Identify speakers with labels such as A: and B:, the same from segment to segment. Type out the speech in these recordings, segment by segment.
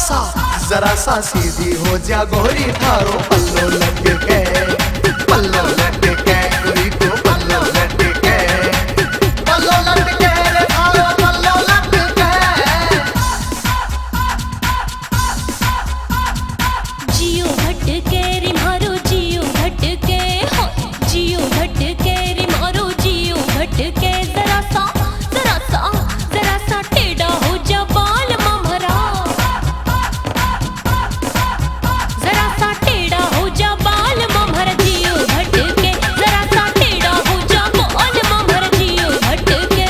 A: सा जरा सा सीधी हो जा गोरी थारो पल्लो लग के पल्लो लग के गोरी को पल्लो लग के पल्लो लग के रे थारो पल्लो लग के
B: जियो भटके रे मारो जियो भटके हो जियो भटके रे मारो जियो भटके जरा सा टेढ़ा हो जा बाल ममरा जरा सा टेढ़ा हो जा बाल ममर जियो भटके जरा सा टेढ़ा हो जा बाल ममर जियो भटके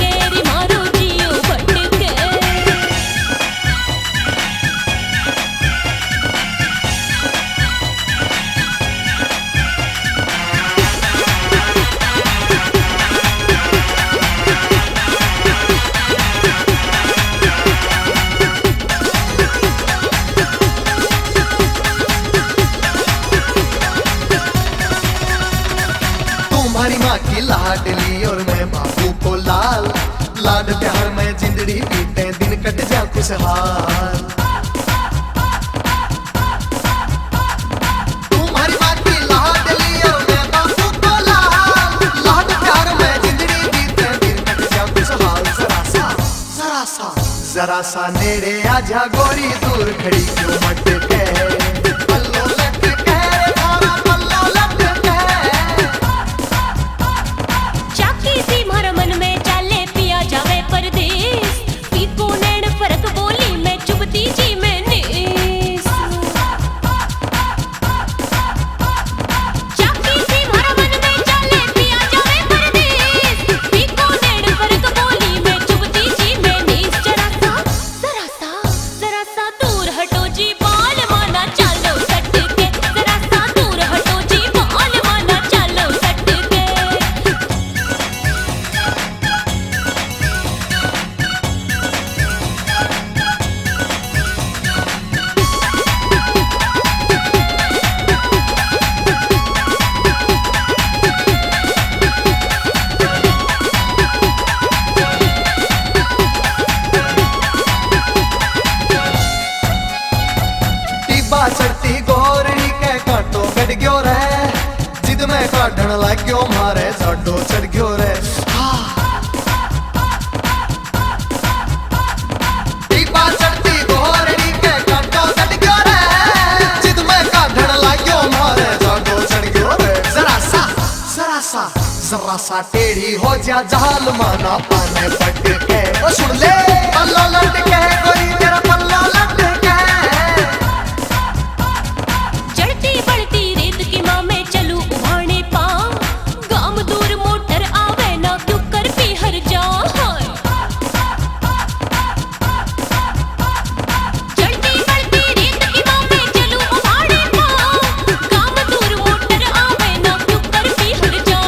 B: रे मारो जियो भटके
A: तुम्हारी माँ की लाडली और मैं बाबू को लाल लाड प्यार में जिंदड़ी बीते दिन कट जा खुशहाल तुम्हारी माँ की लाडली और मैं बाबू को लाल लाड प्यार में जिंदड़ी बीते दिन कट जा खुशहाल जरा सा नेड़े आजा गोरी दूर खड़ी क्यों मटके पल्लो लटके थारा पल्लो लटके
B: चाकी सी मार मन में चाले पिया जावे परदेस पीको नैन फरक बोली मैं चुभती जी मैं नेस चाकी सी मार मन में चाले पिया जावे परदेस पीको नैन फरक बोली मैं चुभती जी मैं नेस जरा सा दूर हटो जी बाल माना चलो सटके जरा सा दूर हटो जी बाल माना चलो सटके
A: टीबा चढ़ती गोरड़ी के कांटो कट गयो रे जिद में काटन लग गयो मारे जाडो चढ़ गयो रे टीबा चढ़ती गोरड़ी के कांटो कट गयो रे जिद में काटन लग गयो मारे जाडो चढ़ गयो रे जरा सा टेढ़ी हो जा जाल माना पाने पटके ओ सुन ले पल्लो लटके गोरी तेरा पल्लो लटके
B: चढ़ती बढ़ती रेत की माँ में चलू उभाने पा गाम दूर मोटर आवे ना क्यों कर भी हर जा चढ़ती बढ़ती रेत की माँ में चलू उभाने पा गाम दूर मोटर आवे ना क्यों कर भी हर जा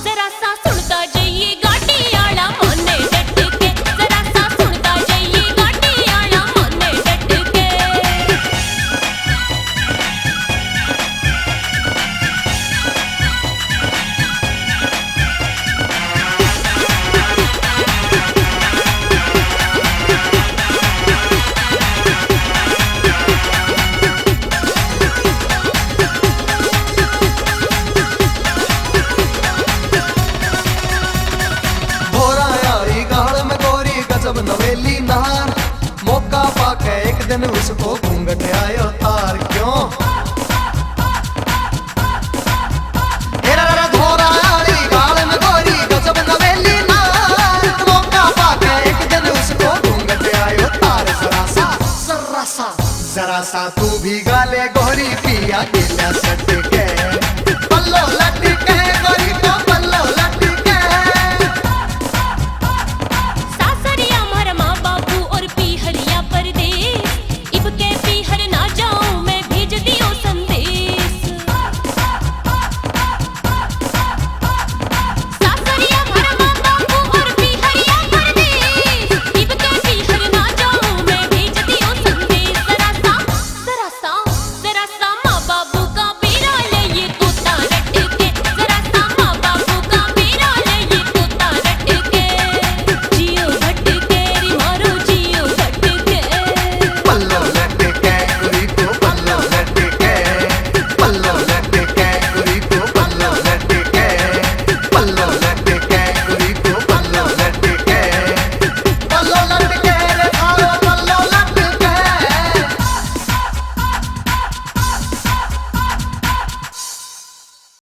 B: जरा सा सुनता जाइए गाड़ी आला मोने डटके जरा सा सुनता जाइए गाड़ी आला मोने डटके
A: भोरा यारी गाल में गोरी गजब नवेली नार मौका पाके एक दिन उसको घूंघट आयो तार क्यों भोरा यारी गाल में गोरी गजब नवेली नार मौका पाके एक दिन उसको घूंघट आयो तार जरा सा तू भी गाले गोरी पिया गिला सट